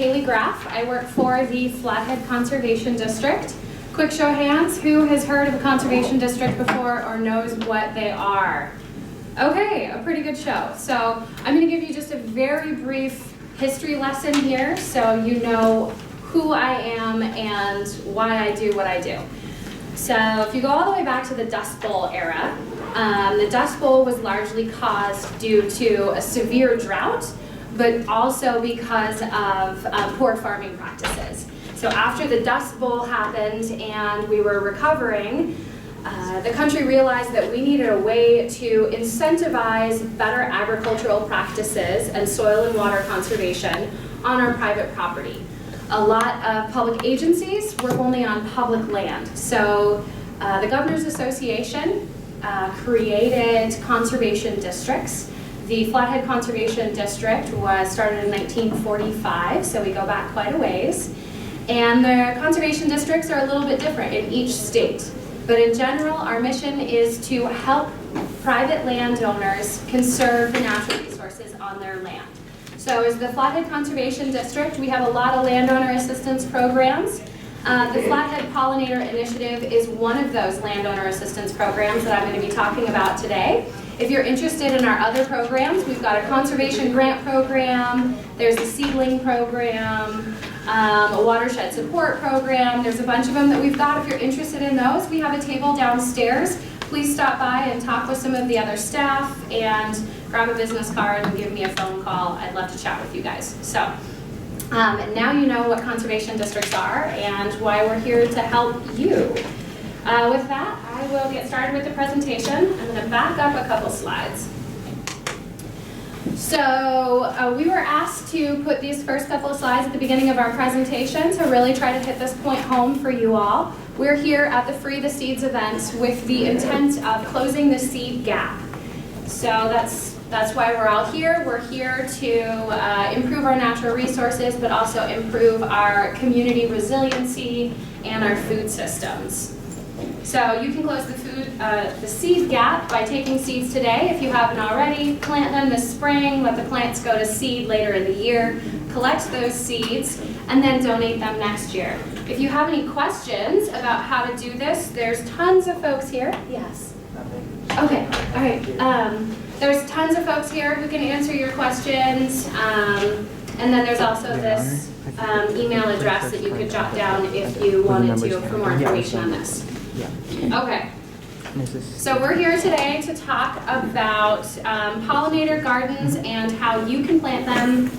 Haley Graff. I work for the Flathead Conservation District. Quick show of hands, who has heard of a conservation district before or knows what they are? Okay, a pretty good show. So I'm going to give you just a very brief history lesson here so you know who I am and why I do what I do. So if you go all the way back to the Dust Bowl era, the Dust Bowl was largely caused due to a severe drought, but also because of poor farming practices. So after the Dust Bowl happened and we were recovering, the country realized that we needed a way to incentivize better agricultural practices and soil and water conservation on our private property. A lot of public agencies work only on public land. So the Governor's Association created conservation districts. The Flathead Conservation District was started in 1945, so we go back quite a ways. And the conservation districts are a little bit different in each state. But in general, our mission is to help private landowners conserve the natural resources on their land. So as the Flathead Conservation District, we have a lot of landowner assistance programs. The Flathead Pollinator Initiative is one of those landowner assistance programs that I'm going to be talking about today. If you're interested in our other programs, we've got a conservation grant program, there's a seedling program, a watershed support program. There's a bunch of them that we've got. If you're interested in those, we have a table downstairs. Please stop by and talk with some of the other staff and grab a business card and give me a phone call. I'd love to chat with you guys. So now you know what conservation districts are and why we're here to help you. With that, I will get started with the presentation. I'm going to back up a couple slides. So we were asked to put these first couple of slides at the beginning of our presentation to really try to hit this point home for you all. We're here at the Free the Seeds event with the intent of closing the seed gap. So that's why we're all here. We're here to improve our natural resources, but also improve our community resiliency and our food systems. So you can close the seed gap by taking seeds today. If you haven't already, plant them this spring, let the plants go to seed later in the year, collect those seeds, and then donate them next year. If you have any questions about how to do this, there's tons of folks here. Yes? Okay, all right. There's tons of folks here who can answer your questions. And then there's also this email address that you could jot down if you wanted to for more information on this. Okay, so we're here today to talk about pollinator gardens and how you can plant them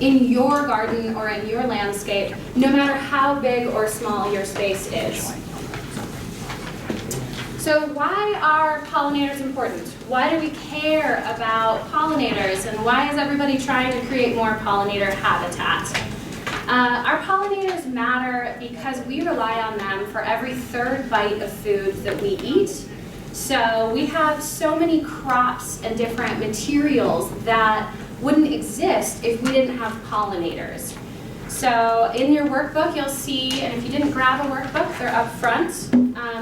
in your garden or in your landscape, no matter how big or small your space is. So why are pollinators important? Why do we care about pollinators, and why is everybody trying to create more pollinator habitat? Our pollinators matter because we rely on them for every third bite of food that we eat. So we have so many crops and different materials that wouldn't exist if we didn't have pollinators. So in your workbook you'll see, and if you didn't grab a workbook, they're up front.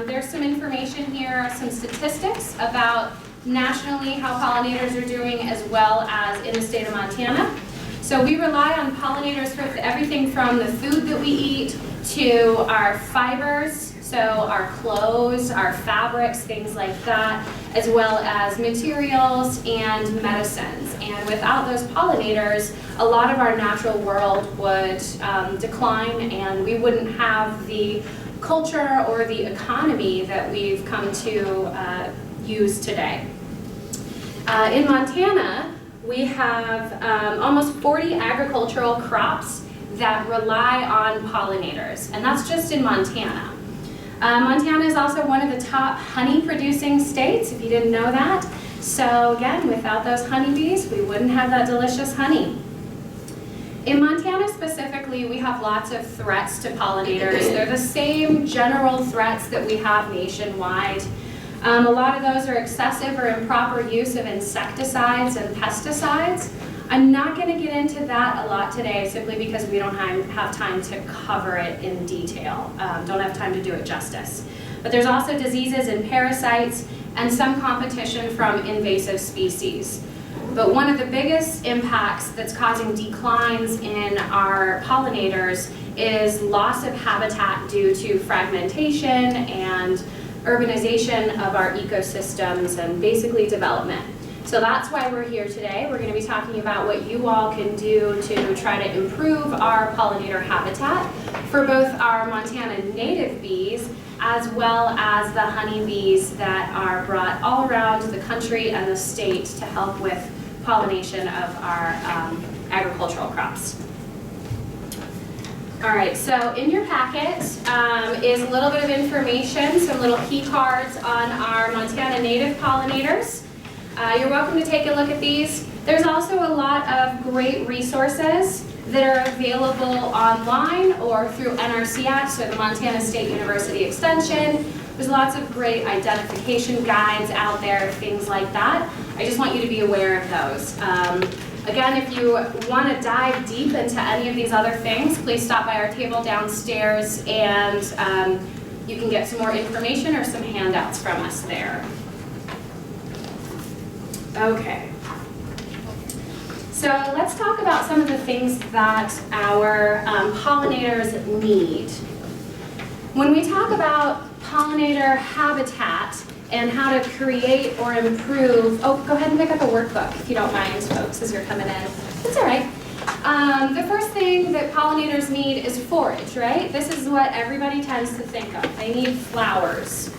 There's some information here, some statistics about nationally how pollinators are doing as well as in the state of Montana. So we rely on pollinators for everything from the food that we eat to our fibers, so our clothes, our fabrics, things like that, as well as materials and medicines. And without those pollinators, a lot of our natural world would decline, and we wouldn't have the culture or the economy that we've come to use today. In Montana, we have almost 40 agricultural crops that rely on pollinators, and that's just in Montana. Montana is also one of the top honey producing states, if you didn't know that. So again, without those honeybees, we wouldn't have that delicious honey. In Montana specifically, we have lots of threats to pollinators. They're the same general threats that we have nationwide. A lot of those are excessive or improper use of insecticides and pesticides. I'm not going to get into that a lot today simply because we don't have time to cover it in detail. Don't have time to do it justice. But there's also diseases and parasites and some competition from invasive species. But one of the biggest impacts that's causing declines in our pollinators is loss of habitat due to fragmentation and urbanization of our ecosystems and basically development. So that's why we're here today. We're going to be talking about what you all can do to try to improve our pollinator habitat for both our Montana native bees as well as the honeybees that are brought all around the country and the state to help with pollination of our agricultural crops. All right, so in your packet is a little bit of information, some little key cards on our Montana native pollinators. You're welcome to take a look at these. There's also a lot of great resources that are available online or through NRCS or the Montana State University Extension. There's lots of great identification guides out there, things like that. I just want you to be aware of those. Again, if you want to dive deep into any of these other things, please stop by our table downstairs and you can get some more information or some handouts from us there. Okay. So let's talk about some of the things that our pollinators need. When we talk about pollinator habitat and how to create or improve, oh, go ahead and pick up a workbook if you don't mind, folks, as you're coming in. It's all right. The first thing that pollinators need is forage, right? This is what everybody tends to think of. They need flowers.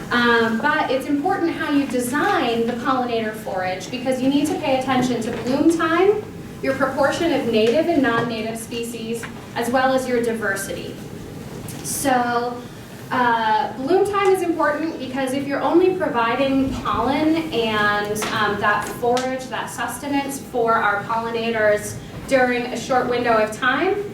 But it's important how you design the pollinator forage because you need to pay attention to bloom time, your proportion of native and non-native species, as well as your diversity. So bloom time is important because if you're only providing pollen and that forage, that sustenance for our pollinators during a short window of time,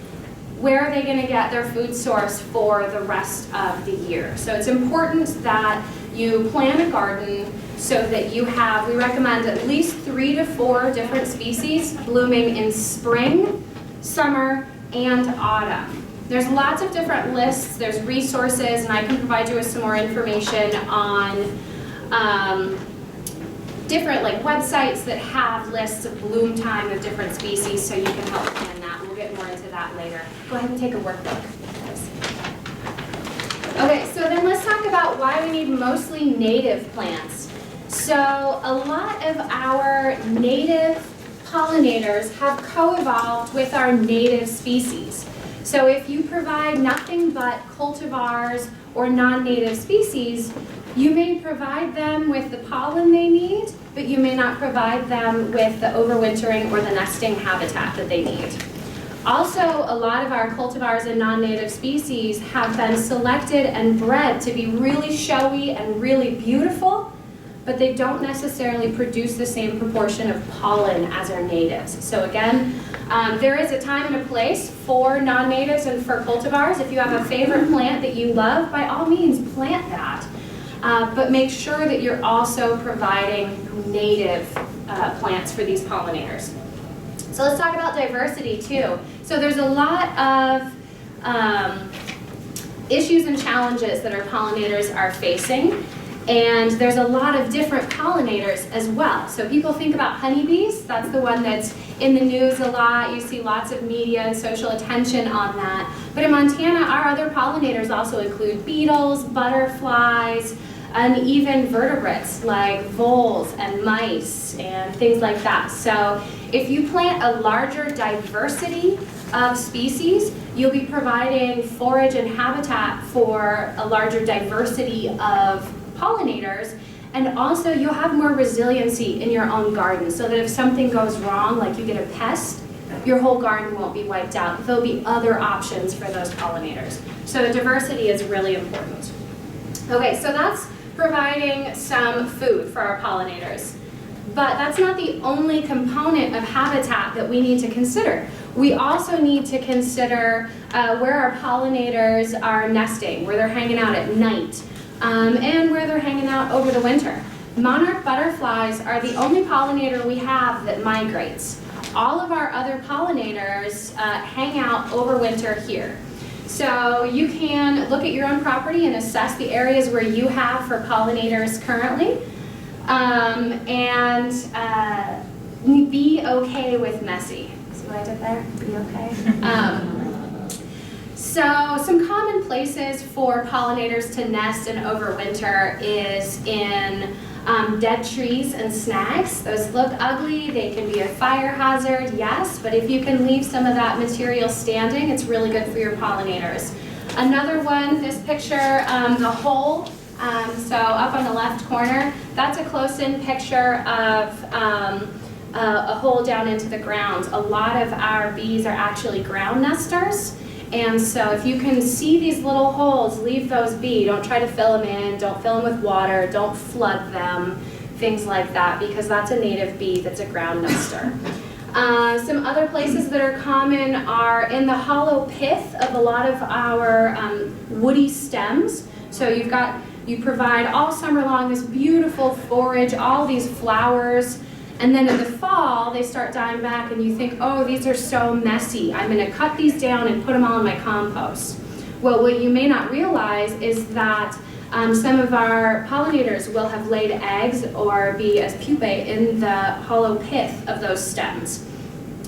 where are they going to get their food source for the rest of the year? So it's important that you plan a garden so that you have, we recommend at least 3 to 4 different species blooming in spring, summer, and autumn. There's lots of different lists, there's resources, and I can provide you with some more information on different websites that have lists of bloom time of different species so you can help plan that. We'll get more into that later. Go ahead and take a workbook. Okay, so then let's talk about why we need mostly native plants. So a lot of our native pollinators have co-evolved with our native species. So if you provide nothing but cultivars or non-native species, you may provide them with the pollen they need, but you may not provide them with the overwintering or the nesting habitat that they need. Also, a lot of our cultivars and non-native species have been selected and bred to be really showy and really beautiful, but they don't necessarily produce the same proportion of pollen as our natives. So again, there is a time and a place for non-natives and for cultivars. If you have a favorite plant that you love, by all means plant that. But make sure that you're also providing native plants for these pollinators. So let's talk about diversity too. So there's a lot of issues and challenges that our pollinators are facing, and there's a lot of different pollinators as well. So people think about honeybees, that's the one that's in the news a lot. You see lots of media and social attention on that. But in Montana, our other pollinators also include beetles, butterflies, and even vertebrates like voles and mice and things like that. So if you plant a larger diversity of species, you'll be providing forage and habitat for a larger diversity of pollinators, and also you'll have more resiliency in your own garden so that if something goes wrong, like you get a pest, your whole garden won't be wiped out. There'll be other options for those pollinators. So diversity is really important. Okay, so that's providing some food for our pollinators. But that's not the only component of habitat that we need to consider. We also need to consider where our pollinators are nesting, where they're hanging out at night, and where they're hanging out over the winter. Monarch butterflies are the only pollinator we have that migrates. All of our other pollinators hang out over winter here. So you can look at your own property and assess the areas where you have for pollinators currently. be okay with messy. See what I did there? Be okay. So some common places for pollinators to nest and overwinter is in dead trees and snags. Those look ugly, they can be a fire hazard, yes, but if you can leave some of that material standing, it's really good for your pollinators. Another one, this picture, the hole, so up on the left corner, that's a close-in picture of a hole down into the ground. A lot of our bees are actually ground nesters, and so if you can see these little holes, leave those be. Don't try to fill them in, don't fill them with water, don't flood them, things like that, because that's a native bee that's a ground nester. Some other places that are common are in the hollow pith of a lot of our woody stems. So you provide all summer long this beautiful forage, all these flowers, and then in the fall they start dying back and you think, oh, these are so messy. I'm going to cut these down and put them all in my compost. Well, what you may not realize is that some of our pollinators will have laid eggs or be as pupae in the hollow pith of those stems.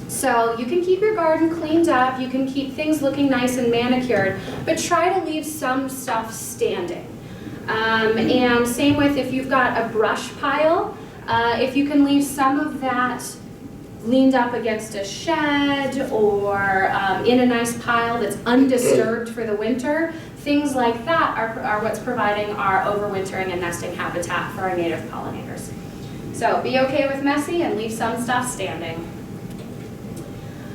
So you can keep your garden cleaned up, you can keep things looking nice and manicured, but try to leave some stuff standing. And same with if you've got a brush pile, if you can leave some of that leaned up against a shed or in a nice pile that's undisturbed for the winter, things like that are what's providing our overwintering and nesting habitat for our native pollinators. So be okay with messy and leave some stuff standing.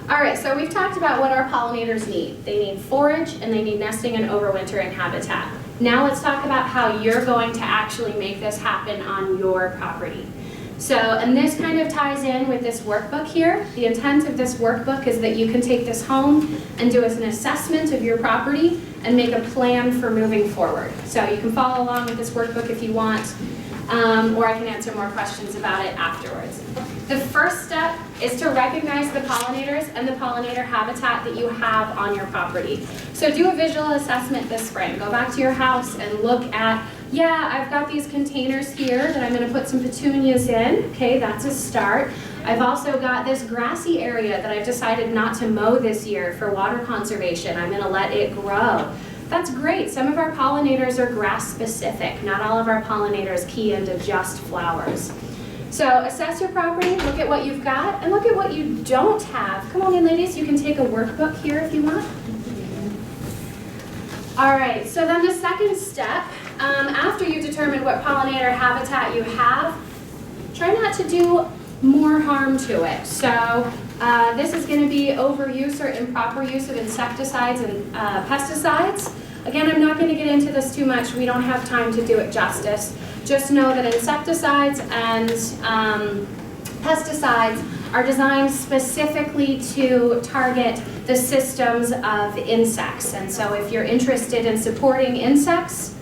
All right, so we've talked about what our pollinators need. They need forage and they need nesting and overwintering habitat. Now let's talk about how you're going to actually make this happen on your property. So, and this kind of ties in with this workbook here. The intent of this workbook is that you can take this home and do an assessment of your property and make a plan for moving forward. So you can follow along with this workbook if you want, or I can answer more questions about it afterwards. The first step is to recognize the pollinators and the pollinator habitat that you have on your property. So do a visual assessment this spring. Go back to your house and look at, yeah, I've got these containers here that I'm going to put some petunias in. Okay, that's a start. I've also got this grassy area that I've decided not to mow this year for water conservation. I'm going to let it grow. That's great. Some of our pollinators are grass specific. Not all of our pollinators key into just flowers. So assess your property, look at what you've got, and look at what you don't have. Come on in, ladies, you can take a workbook here if you want. All right, so then the second step, after you determine what pollinator habitat you have, try not to do more harm to it. So this is going to be overuse or improper use of insecticides and pesticides. Again, I'm not going to get into this too much. We don't have time to do it justice. Just know that insecticides and pesticides are designed specifically to target the systems of insects. And so if you're interested in supporting insects,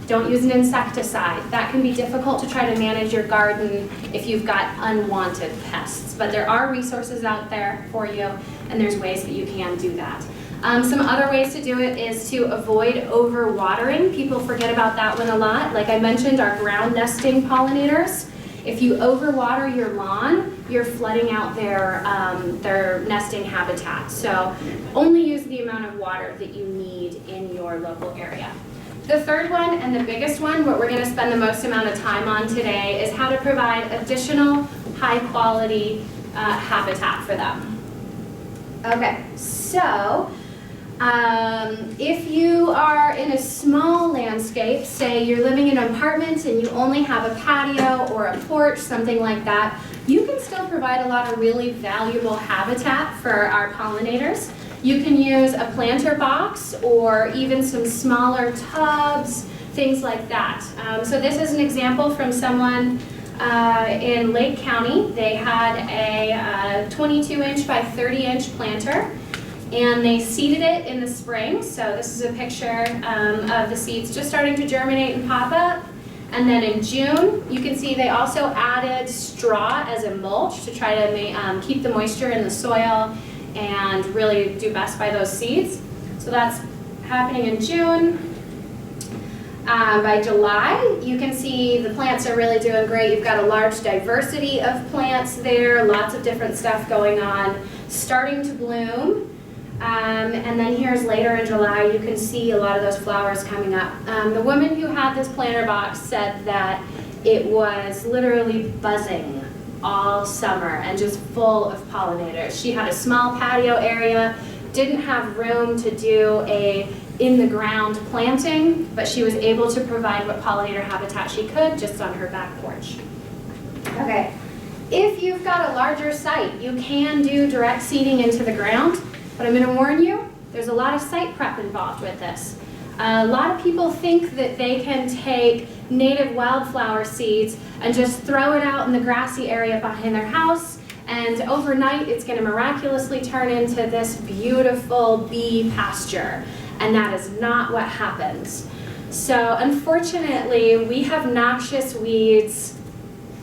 don't use an insecticide. That can be difficult to try to manage your garden if you've got unwanted pests. But there are resources out there for you, and there's ways that you can do that. Some other ways to do it is to avoid overwatering. People forget about that one a lot. Like I mentioned, our ground nesting pollinators. If you overwater your lawn, you're flooding out their nesting habitat. So only use the amount of water that you need in your local area. The third one, and the biggest one, what we're going to spend the most amount of time on today, is how to provide additional high-quality habitat for them. Okay, so if you are in a small landscape, say you're living in an apartment and you only have a patio or a porch, something like that, you can still provide a lot of really valuable habitat for our pollinators. You can use a planter box or even some smaller tubs, things like that. So this is an example from someone in Lake County. They had a 22-inch by 30-inch planter, and they seeded it in the spring. So this is a picture of the seeds just starting to germinate and pop up. And then in June, you can see they also added straw as a mulch to try to keep the moisture in the soil and really do best by those seeds. So that's happening in June. By July, you can see the plants are really doing great. You've got a large diversity of plants there, lots of different stuff going on, starting to bloom. And then here's later in July, you can see a lot of those flowers coming up. The woman who had this planter box said that it was literally buzzing all summer and just full of pollinators. She had a small patio area, didn't have room to do a in-the-ground planting, but she was able to provide what pollinator habitat she could just on her back porch. Okay, if you've got a larger site, you can do direct seeding into the ground, but I'm going to warn you, there's a lot of site prep involved with this. A lot of people think that they can take native wildflower seeds and just throw it out in the grassy area behind their house, and overnight it's going to miraculously turn into this beautiful bee pasture. And that is not what happens. So unfortunately, we have noxious weeds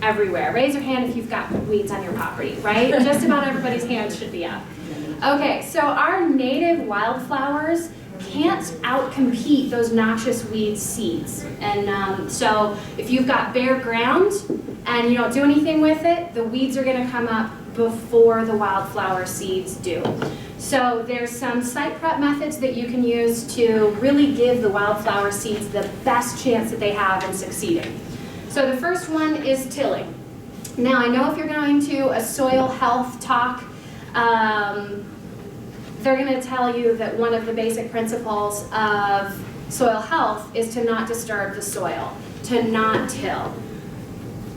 everywhere. Raise your hand if you've got weeds on your property, right? Just about everybody's hand should be up. Okay, so our native wildflowers can't outcompete those noxious weed seeds. And so if you've got bare ground and you don't do anything with it, the weeds are going to come up before the wildflower seeds do. So there's some site prep methods that you can use to really give the wildflower seeds the best chance that they have in succeeding. So the first one is tilling. Now I know if you're going to a soil health talk, they're going to tell you that one of the basic principles of soil health is to not disturb the soil, to not till.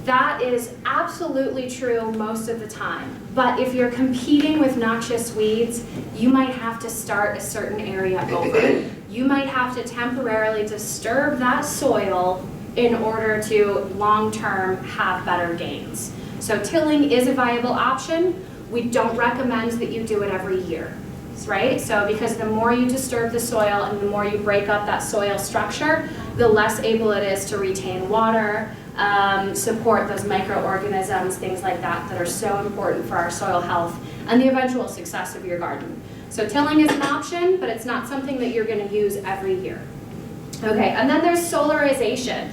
That is absolutely true most of the time. But if you're competing with noxious weeds, you might have to start a certain area over. You might have to temporarily disturb that soil in order to long-term have better gains. So tilling is a viable option. We don't recommend that you do it every year, right? So because the more you disturb the soil and the more you break up that soil structure, the less able it is to retain water, support those microorganisms, things like that, that are so important for our soil health and the eventual success of your garden. So tilling is an option, but it's not something that you're going to use every year. Okay, and then there's solarization.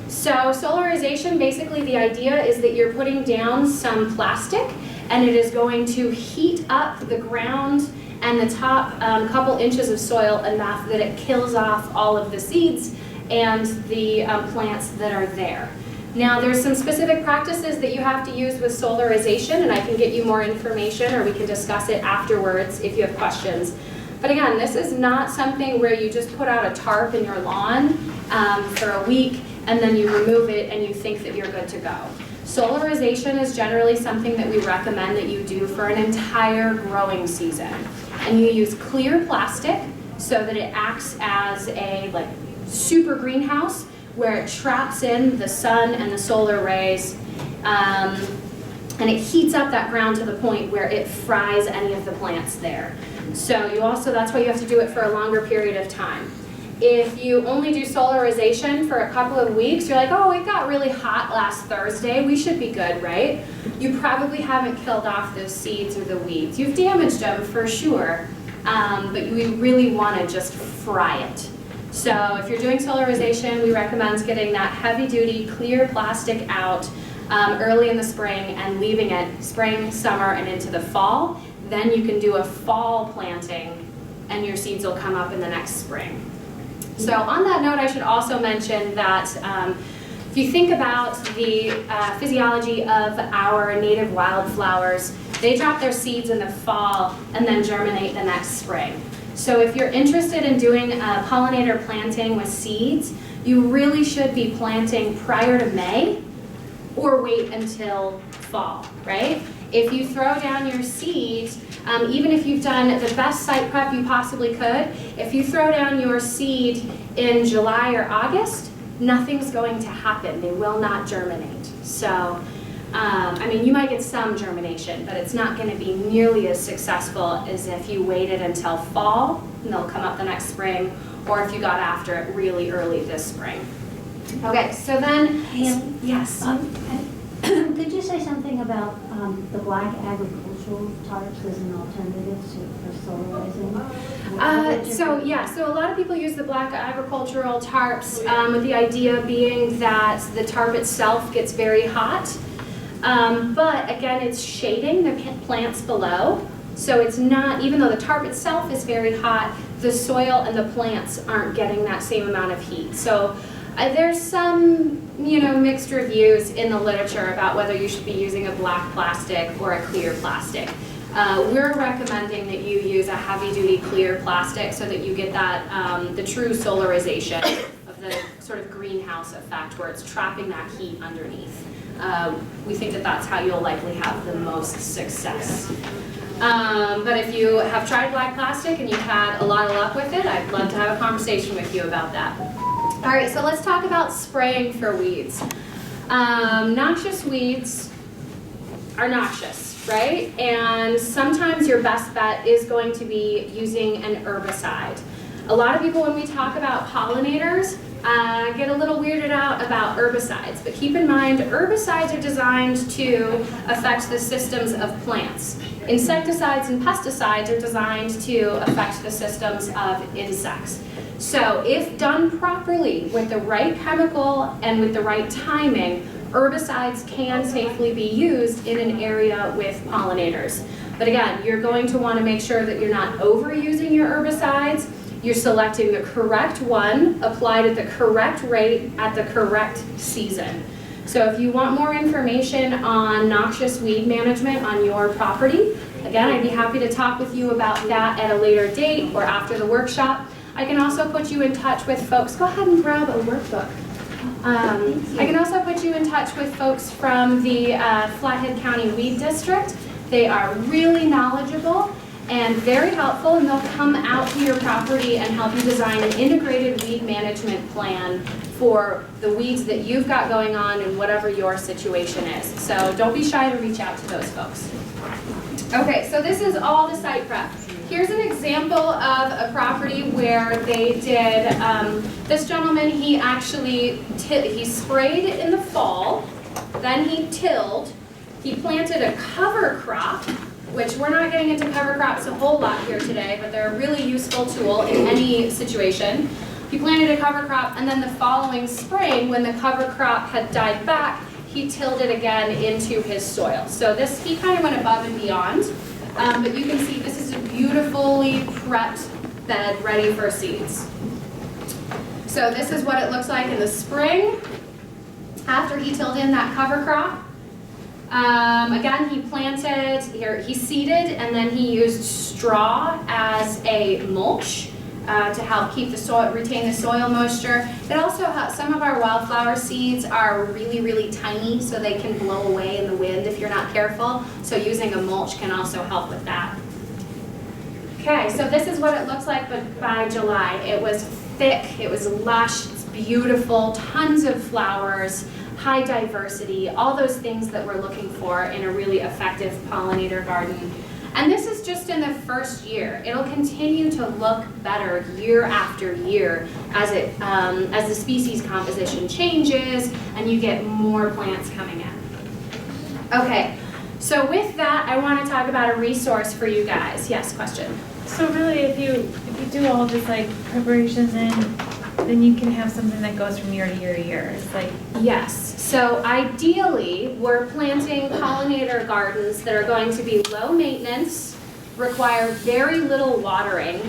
So solarization, basically the idea is that you're putting down some plastic and it is going to heat up the ground and the top couple inches of soil enough that it kills off all of the seeds and the plants that are there. Now there's some specific practices that you have to use with solarization, and I can get you more information or we can discuss it afterwards if you have questions. But again, this is not something where you just put out a tarp in your lawn for a week and then you remove it and you think that you're good to go. Solarization is generally something that we recommend that you do for an entire growing season. And you use clear plastic so that it acts as a super greenhouse where it traps in the sun and the solar rays, and it heats up that ground to the point where it fries any of the plants there. So that's why you have to do it for a longer period of time. If you only do solarization for a couple of weeks, you're like, oh, it got really hot last Thursday, we should be good, right? You probably haven't killed off those seeds or the weeds. You've damaged them for sure, but we really want to just fry it. So if you're doing solarization, we recommend getting that heavy-duty clear plastic out early in the spring and leaving it spring, summer, and into the fall. Then you can do a fall planting and your seeds will come up in the next spring. So on that note, I should also mention that if you think about the physiology of our native wildflowers, they drop their seeds in the fall and then germinate the next spring. So if you're interested in doing pollinator planting with seeds, you really should be planting prior to May or wait until fall, right? If you throw down your seeds, even if you've done the best site prep you possibly could, if you throw down your seed in July or August, nothing's going to happen. They will not germinate. So, I mean, you might get some germination, but it's not going to be nearly as successful as if you waited until fall and they'll come up the next spring, or if you got after it really early this spring. Okay, so then, yes. Could you say something about the black agriculture agricultural tarps as an alternative for solarizing? So a lot of people use the black agricultural tarps with the idea being that the tarp itself gets very hot. But again, it's shading the plants below. So it's not, even though the tarp itself is very hot, the soil and the plants aren't getting that same amount of heat. So there's some, mixed reviews in the literature about whether you should be using a black plastic or a clear plastic. We're recommending that you use a heavy-duty clear plastic so that you get that, the true solarization of the sort of greenhouse effect where it's trapping that heat underneath. We think that that's how you'll likely have the most success. But if you have tried black plastic and you've had a lot of luck with it, I'd love to have a conversation with you about that. All right, so let's talk about spraying for weeds. Noxious weeds are noxious, right? And sometimes your best bet is going to be using an herbicide. A lot of people, when we talk about pollinators, get a little weirded out about herbicides, but keep in mind herbicides are designed to affect the systems of plants. Insecticides and pesticides are designed to affect the systems of insects. So if done properly with the right chemical and with the right timing, herbicides can safely be used in an area with pollinators. But again, you're going to want to make sure that you're not overusing your herbicides. You're selecting the correct one, applied at the correct rate, at the correct season. So if you want more information on noxious weed management on your property, again, I'd be happy to talk with you about that at a later date or after the workshop. I can also put you in touch with folks. Go ahead and grab a workbook. I can also put you in touch with folks from the Flathead County Weed District. They are really knowledgeable and very helpful, and they'll come out to your property and help you design an integrated weed management plan for the weeds that you've got going on and whatever your situation is. So don't be shy to reach out to those folks. Okay, so this is all the site prep. Here's an example of a property where they did, this gentleman, he actually, he sprayed in the fall, then he tilled, he planted a cover crop, which we're not getting into cover crops a whole lot here today, but they're a really useful tool in any situation. He planted a cover crop, and then the following spring, when the cover crop had died back, he tilled it again into his soil. So this, he kind of went above and beyond. But you can see this is a beautifully prepped bed ready for seeds. So this is what it looks like in the spring after he tilled in that cover crop. Again, he planted, he seeded, and then he used straw as a mulch to help keep the soil, retain the soil moisture. It also has, some of our wildflower seeds are really, really tiny, so they can blow away in the wind if you're not careful. So using a mulch can also help with that. Okay, so this is what it looks like by July. It was thick, it was lush, it's beautiful, tons of flowers, high diversity, all those things that we're looking for in a really effective pollinator garden. And this is just in the first year. It'll continue to look better year after year as the species composition changes and you get more plants coming in. Okay, so with that, I want to talk about a resource for you guys. Yes, question? So really, if you do all this like preparation, then you can have something that goes from year to year to year. It's like, yes. So ideally, we're planting pollinator gardens that are going to be low maintenance, require very little watering,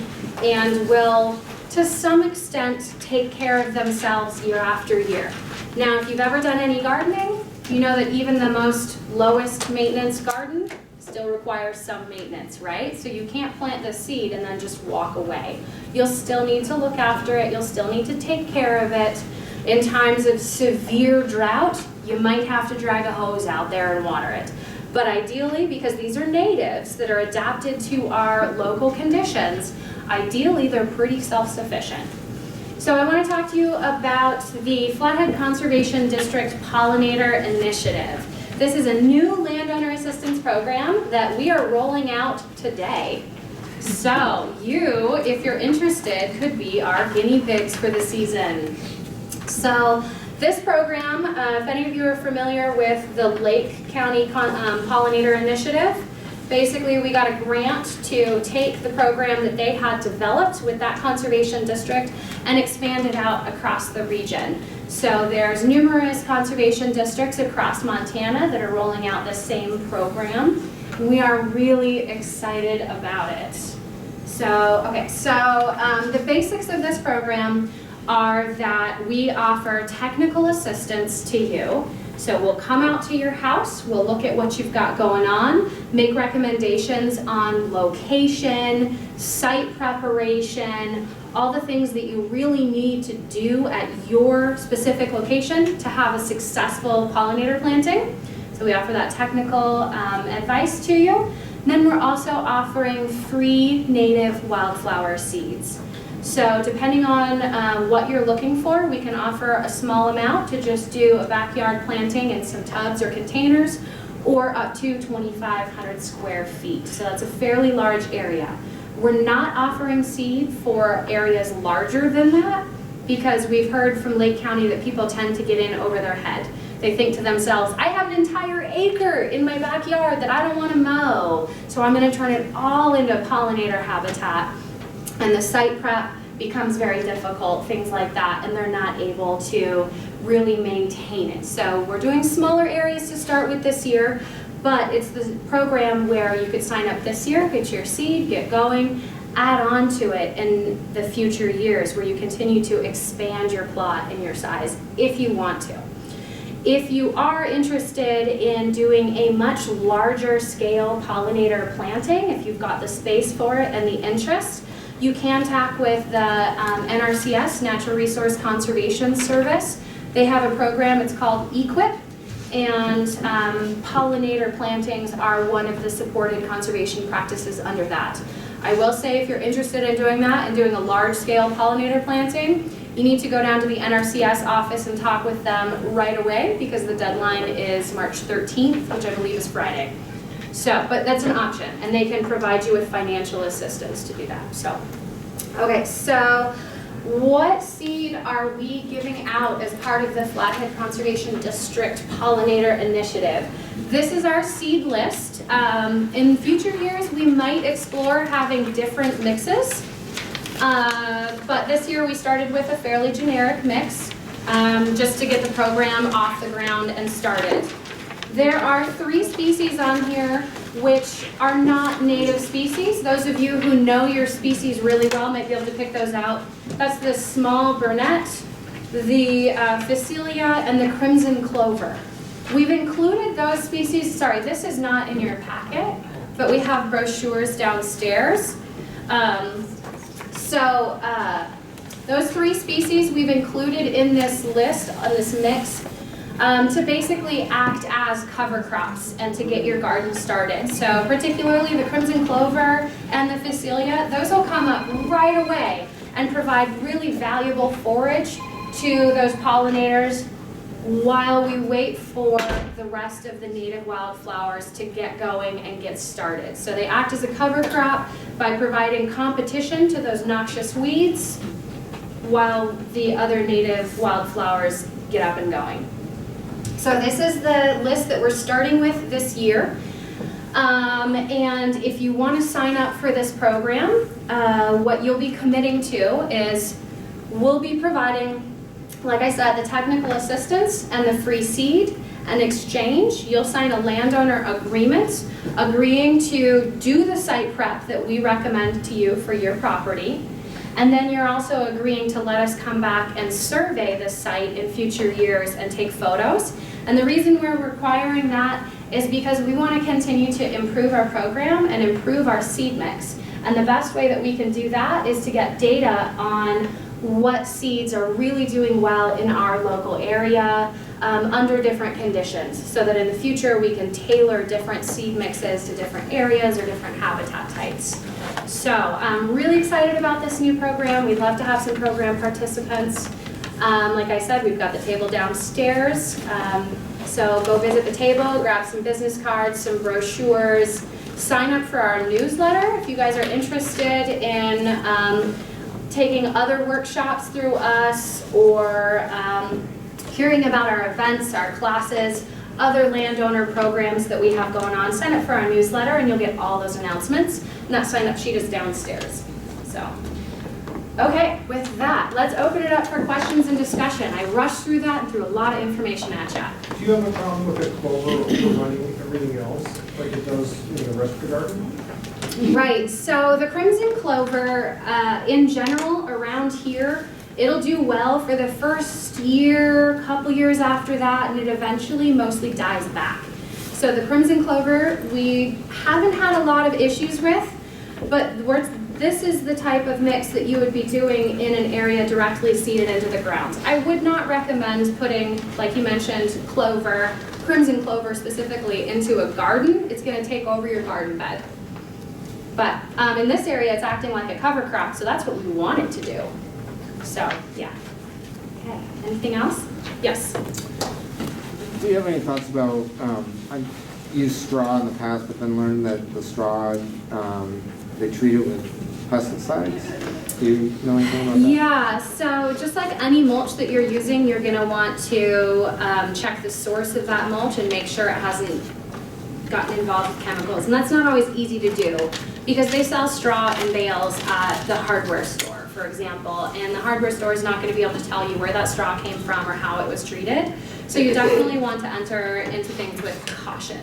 and will, to some extent, take care of themselves year after year. Now, if you've ever done any gardening, you know that even the most lowest maintenance garden still requires some maintenance, right? So you can't plant the seed and then just walk away. You'll still need to look after it. You'll still need to take care of it. In times of severe drought, you might have to drag a hose out there and water it. But ideally, because these are natives that are adapted to our local conditions, ideally they're pretty self-sufficient. So I want to talk to you about the Flathead Conservation District Pollinator Initiative. This is a new landowner assistance program that we are rolling out today. So you, if you're interested, could be our guinea pigs for the season. So this program, if any of you are familiar with the Lake County Pollinator Initiative, Basically, we got a grant to take the program that they had developed with that conservation district and expand it out across the region. So there's numerous conservation districts across Montana that are rolling out the same program. We are really excited about it. So, okay, so the basics of this program are that we offer technical assistance to you. So we'll come out to your house, we'll look at what you've got going on, make recommendations on location, site preparation, all the things that you really need to do at your specific location to have a successful pollinator planting. So we offer that technical advice to you. And then we're also offering free native wildflower seeds. So depending on what you're looking for, we can offer a small amount to just do a backyard planting in some tubs or containers, or up to 2,500 square feet. So that's a fairly large area. We're not offering seed for areas larger than that because we've heard from Lake County that people tend to get in over their head. They think to themselves, I have an entire acre in my backyard that I don't want to mow, so I'm going to turn it all into pollinator habitat. And the site prep becomes very difficult, things like that, and they're not able to really maintain it. So we're doing smaller areas to start with this year, but it's the program where you could sign up this year, get your seed, get going, add on to it in the future years where you continue to expand your plot and your size if you want to. If you are interested in doing a much larger scale pollinator planting, if you've got the space for it and the interest, you can tack with the NRCS, Natural Resource Conservation Service. They have a program, it's called EQIP, and pollinator plantings are one of the supported conservation practices under that. I will say if you're interested in doing that and doing a large scale pollinator planting, you need to go down to the NRCS office and talk with them right away because the deadline is March 13th, which I believe is Friday. So, but that's an option, and they can provide you with financial assistance to do that. So, okay, so what seed are we giving out as part of the Flathead Conservation District Pollinator Initiative? This is our seed list. In future years, we might explore having different mixes, but this year we started with a fairly generic mix just to get the program off the ground and started. There are 3 species on here which are not native species. Those of you who know your species really well might be able to pick those out. That's the small burnet, the Phacelia, and the crimson clover. We've included those species, sorry, this is not in your packet, but we have brochures downstairs. Those 3 species we've included in this list, on this mix, to basically act as cover crops and to get your garden started. So particularly the crimson clover and the Phacelia, those will come up right away and provide really valuable forage to those pollinators while we wait for the rest of the native wildflowers to get going and get started. So they act as a cover crop by providing competition to those noxious weeds while the other native wildflowers get up and going. So this is the list that we're starting with this year. And if you want to sign up for this program, what you'll be committing to is we'll be providing, like I said, the technical assistance and the free seed. In exchange, you'll sign a landowner agreement agreeing to do the site prep that we recommend to you for your property. And then you're also agreeing to let us come back and survey the site in future years and take photos. And the reason we're requiring that is because we want to continue to improve our program and improve our seed mix. And the best way that we can do that is to get data on what seeds are really doing well in our local area under different conditions, so that in the future we can tailor different seed mixes to different areas or different habitat types. So I'm really excited about this new program. We'd love to have some program participants. Like I said, we've got the table downstairs. So go visit the table, grab some business cards, some brochures, sign up for our newsletter if you guys are interested in taking other workshops through us or hearing about our events, our classes. other landowner programs that we have going on, sign up for our newsletter and you'll get all those announcements. And that sign up sheet is downstairs. So, okay, with that, let's open it up for questions and discussion. I rushed through that and threw a lot of information at you. Do you have a problem with the clover overrunning everything else, like it does in the rest of the garden? Right, so the crimson clover, in general, around here, it'll do well for the first year, couple years after that, and it eventually mostly dies back. So the crimson clover, we haven't had a lot of issues with, but this is the type of mix that you would be doing in an area directly seeded into the ground. I would not recommend putting, like you mentioned, clover, crimson clover specifically, into a garden. It's gonna take over your garden bed. But in this area, it's acting like a cover crop, so that's what we want it to do. So, yeah. Okay, anything else? Yes? Do you have any thoughts about, I've used straw in the past, but then learned that the straw, they treat it with pesticides. Do you know anything about that? Yeah, so just like any mulch that you're using, you're gonna want to check the source of that mulch and make sure it hasn't gotten involved with chemicals. And that's not always easy to do because they sell straw in bales at the hardware store, for example, and the hardware store is not going to be able to tell you where that straw came from or how it was treated. So you definitely want to enter into things with caution.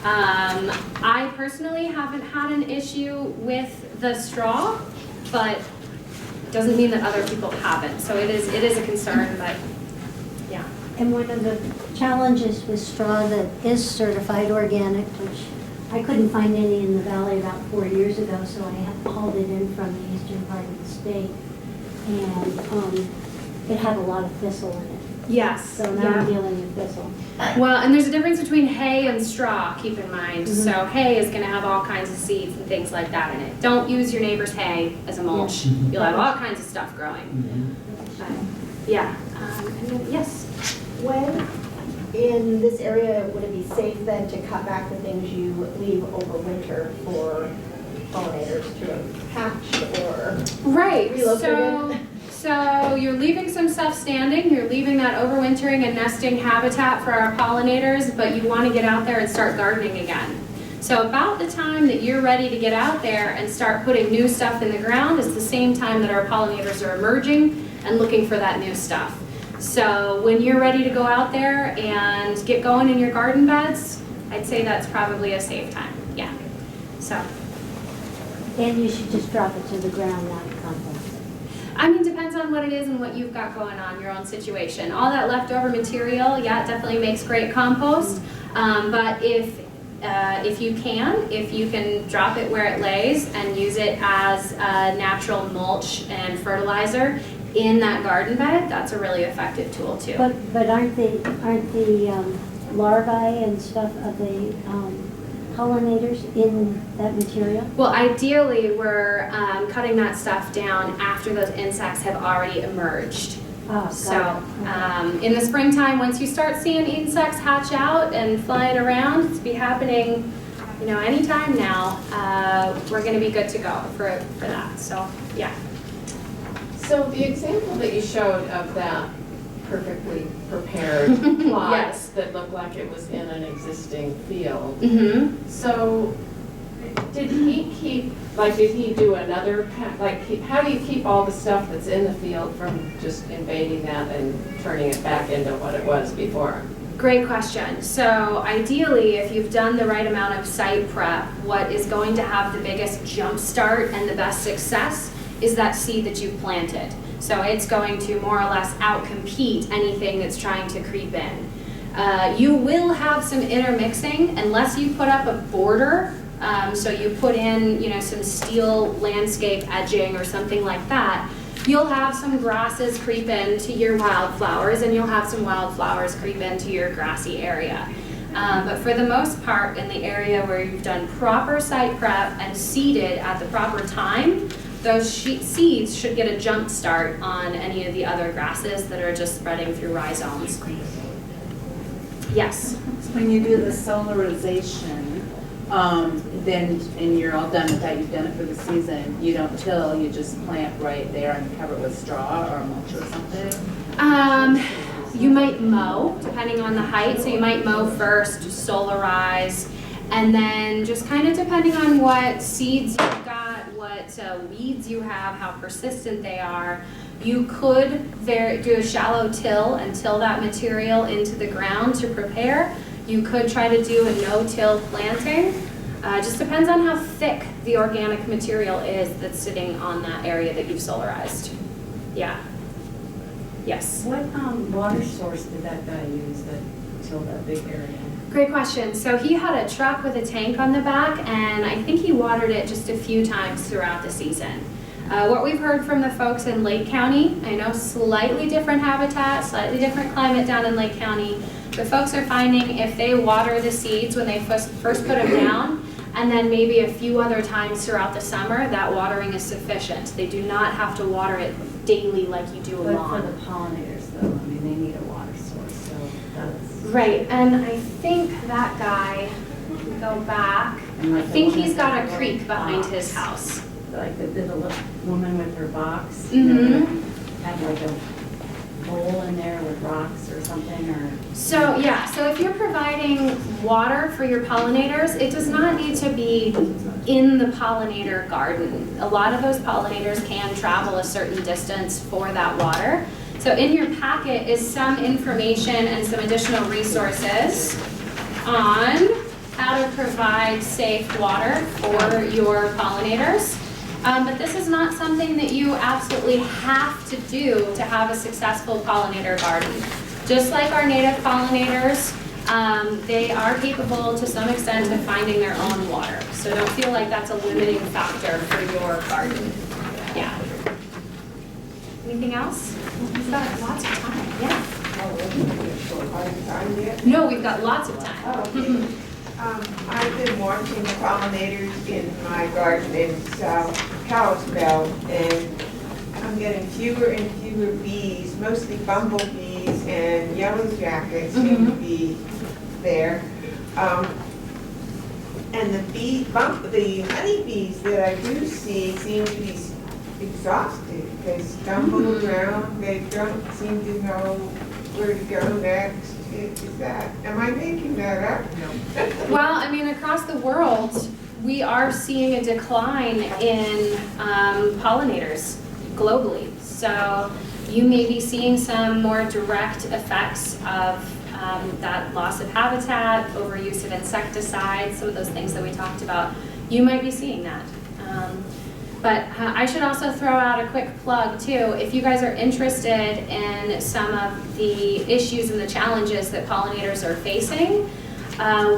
I personally haven't had an issue with the straw, but it doesn't mean that other people haven't. So it is a concern, but yeah. And one of the challenges with straw that is certified organic, which I couldn't find any in the valley about 4 years ago, so I had hauled it in from the eastern part of the state, and it had a lot of thistle in it. Yes. So now I'm dealing with thistle. Well, and there's a difference between hay and straw, keep in mind. So hay is going to have all kinds of seeds and things like that in it. Don't use your neighbor's hay as a mulch. You'll have all kinds of stuff growing. Yeah. And then, yes. When in this area, would it be safe then to cut back the things you leave over winter for pollinators to hatch or Right. relocate? So you're leaving some stuff standing, you're leaving that overwintering and nesting habitat for our pollinators, but you want to get out there and start gardening again. So about the time that you're ready to get out there and start putting new stuff in the ground is the same time that our pollinators are emerging and looking for that new stuff. So when you're ready to go out there and get going in your garden beds, I'd say that's probably a safe time, yeah. So. And you should just drop it to the ground, not compost it. I mean, depends on what it is and what you've got going on, your own situation. All that leftover material, yeah, it definitely makes great compost. But if you can drop it where it lays and use it as a natural mulch and fertilizer in that garden bed, that's a really effective tool too. But aren't the larvae and stuff of the pollinators in that material? Well, ideally, we're cutting that stuff down after those insects have already emerged. Oh, So in the springtime, once you start seeing insects hatch out and flying around, it's be happening, anytime now. We're going to be good to go for that. So yeah. So the example that you showed of that perfectly prepared plot Yes. that looked like it was in an existing field. Mm-hmm. So did he do another, how do you keep all the stuff that's in the field from just invading that and turning it back into what it was before? Great question. So ideally, if you've done the right amount of site prep, what is going to have the biggest jump start and the best success is that seed that you've planted. So it's going to more or less outcompete anything that's trying to creep in. You will have some intermixing unless you put up a border. So you put in, some steel landscape edging or something like that. You'll have some grasses creep into your wildflowers, and you'll have some wildflowers creep into your grassy area. But for the most part, in the area where you've done proper site prep and seeded at the proper time, those seeds should get a jump start on any of the other grasses that are just spreading through rhizomes. Yes? When you do the solarization, then, and you're all done with that, you've done it for the season, you don't till, you just plant right there and cover it with straw or mulch or something? You might mow, depending on the height, so you might mow first, solarize, and then just kind of depending on what seeds you've got, what weeds you have, how persistent they are, you could do a shallow till and till that material into the ground to prepare. You could try to do a no-till planting. Just depends on how thick the organic material is that's sitting on that area that you've solarized. Yeah. Yes. What water source did that guy use that tilled that big area? Great question. So he had a truck with a tank on the back, and I think he watered it just a few times throughout the season. What we've heard from the folks in Lake County, I know slightly different habitat, slightly different climate down in Lake County, but folks are finding if they water the seeds when they first put them down, and then maybe a few other times throughout the summer, that watering is sufficient. They do not have to water it daily like you do a But lawn. for the pollinators though, I mean, they need a water source, so that's. Right, and I think that guy, go back, I think he's got a creek behind his house. Like the little woman with her box. Mhm. Had like a bowl in there with rocks or something, or. So yeah, so if you're providing water for your pollinators, it does not need to be in the pollinator garden. A lot of those pollinators can travel a certain distance for that water. So in your packet is some information and some additional resources on how to provide safe water for your pollinators. But this is not something that you absolutely have to do to have a successful pollinator garden. Just like our native pollinators, they are capable to some extent of finding their own water. So don't feel like that's a limiting factor for your garden. Yeah. Anything else? We've got lots of time, yeah. No, we've got lots of time. I've been watching the pollinators in my garden in South Kalispell, and I'm getting fewer and fewer bees, mostly bumblebees and yellow jackets seem to be there. And the honeybees that I do see seem to be exhausted. They stumble around, they don't seem to know where to go next. Am I making that up? No. Well, I mean, across the world, we are seeing a decline in pollinators globally. So you may be seeing some more direct effects of that loss of habitat, overuse of insecticides, some of those things that we talked about. You might be seeing that. But I should also throw out a quick plug too. If you guys are interested in some of the issues and the challenges that pollinators are facing,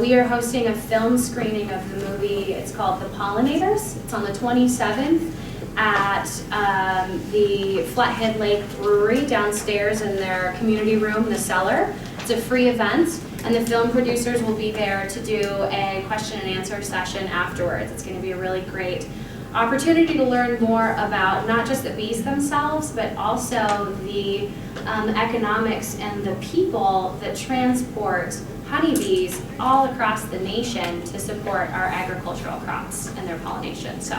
we are hosting a film screening of the movie. It's called The Pollinators. It's on the 27th at the Flathead Lake Brewery downstairs in their community room, the cellar. It's a free event, and the film producers will be there to do a question and answer session afterwards. It's going to be a really great opportunity to learn more about not just the bees themselves, but also the economics and the people that transport honeybees all across the nation to support our agricultural crops and their pollination. So,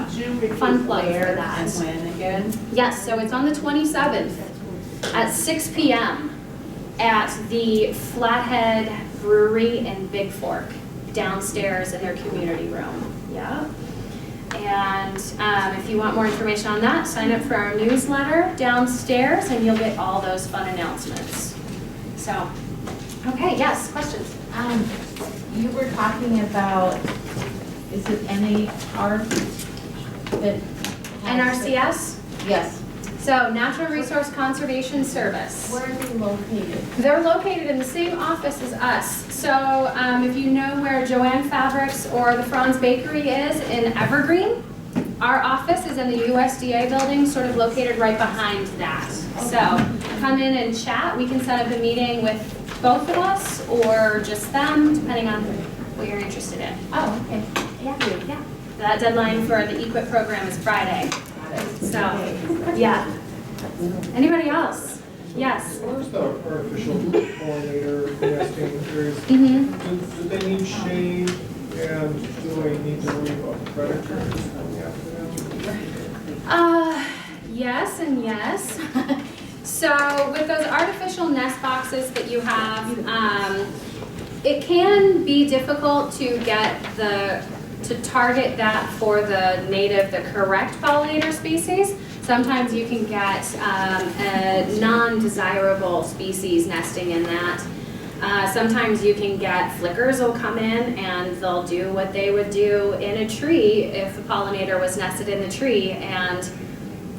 fun plug for that. And when again? Yes, so it's on the 27th at 6 p.m. at the Flathead Brewery in Big Fork, downstairs in their community room. Yeah. And if you want more information on that, sign up for our newsletter downstairs and you'll get all those fun announcements. So, okay, yes, questions? You were talking about, is it NAR that? NRCS? Yes. So, Natural Resource Conservation Service. Where are they located? They're located in the same office as us. So if you know where Joanne Fabrics or the Franz Bakery is in Evergreen, our office is in the USDA building, sort of located right behind that. So come in and chat. We can set up a meeting with both of us or just them, depending on what you're interested in. Oh, okay. Yeah. That deadline for the EQIP program is Friday. So, yeah. Anybody else? Yes. Where's the artificial pollinator nesting areas? Mm-hmm. Do they need shade, and do they need to worry about predators coming after them? Yes and yes. So with those artificial nest boxes that you have, it can be difficult to target that for the correct pollinator species. Sometimes you can get a non-desirable species nesting in that. Sometimes you can get flickers will come in and they'll do what they would do in a tree if a pollinator was nested in the tree and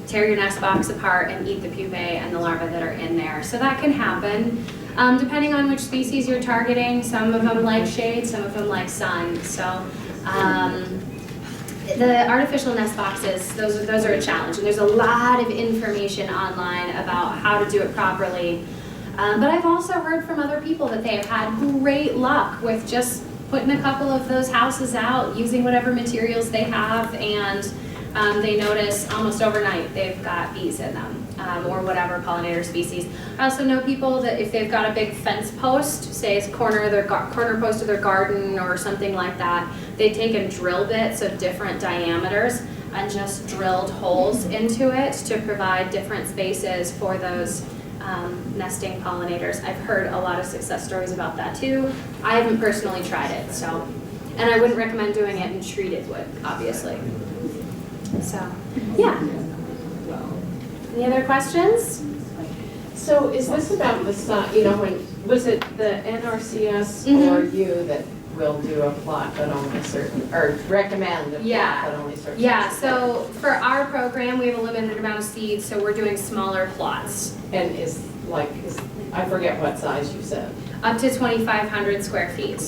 tear your nest box apart and eat the pupae and the larvae that are in there. So that can happen. Depending on which species you're targeting, some of them like shade, some of them like sun. So the artificial nest boxes, those are a challenge. And there's a lot of information online about how to do it properly. But I've also heard from other people that they have had great luck with just putting a couple of those houses out, using whatever materials they have, and they notice almost overnight they've got bees in them, or whatever pollinator species. I also know people that if they've got a big fence post, say it's corner post of their garden or something like that, they've taken drill bits of different diameters and just drilled holes into it to provide different spaces for those nesting pollinators. I've heard a lot of success stories about that too. I haven't personally tried it, so, and I wouldn't recommend doing it in treated wood, obviously. So, yeah. Any other questions? So is this about the size, when, was it the NRCS or you that will do a plot but only certain, or recommend a plot but only certain? Yeah, so for our program, we have a limited amount of seeds, so we're doing smaller plots. And I forget what size you said. Up to 2,500 square feet.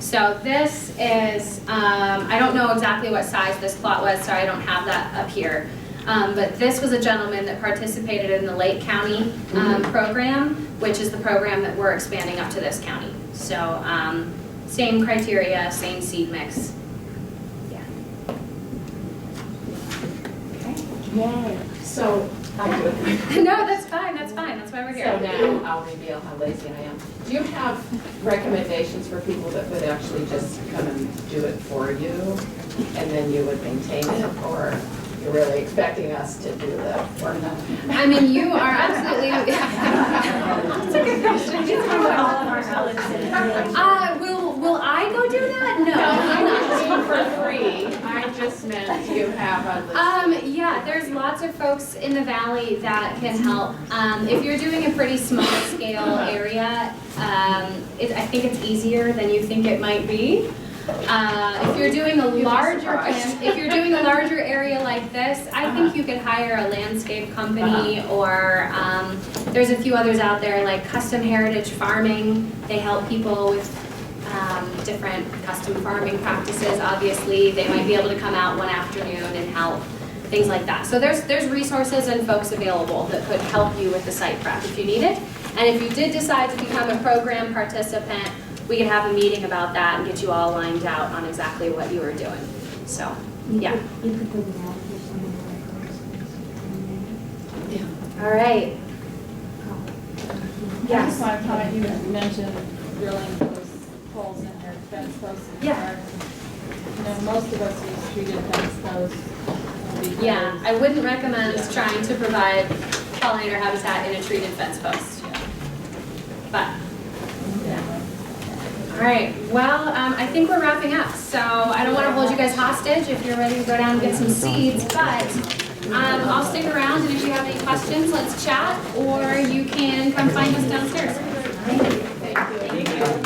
So this is, I don't know exactly what size this plot was, so I don't have that up here. But this was a gentleman that participated in the Lake County program, which is the program that we're expanding up to this county. So same criteria, same seed mix. Yeah. Okay. So, No, that's fine, that's fine. That's why we're here. So now I'll reveal how lazy I am. Do you have recommendations for people that would actually just come and do it for you and then you would maintain it, or you're really expecting us to do the work? I mean, you are absolutely. That's a good question. Will I go do that? No, I'm not. For free. I just meant you have a list. Yeah, there's lots of folks in the valley that can help. If you're doing a pretty small scale area, I think it's easier than you think it might be. If you're doing a larger area like this, I think you could hire a landscape company, or there's a few others out there like Custom Heritage Farming. They help people with different custom farming practices. Obviously, they might be able to come out one afternoon and help, things like that. So there's resources and folks available that could help you with the site prep if you need it. And if you did decide to become a program participant, we could have a meeting about that and get you all lined out on exactly what you were doing. So, yeah. You could put it out for someone. All right. Yes. I thought you had mentioned drilling those holes in your fence posts in the garden. Most of us use treated fence posts. Yeah, I wouldn't recommend trying to provide pollinator habitat in a treated fence post. But, all right, well, I think we're wrapping up. So I don't want to hold you guys hostage if you're ready to go down and get some seeds, but I'll stick around, and if you have any questions, let's chat, or you can come find us downstairs. Thank you.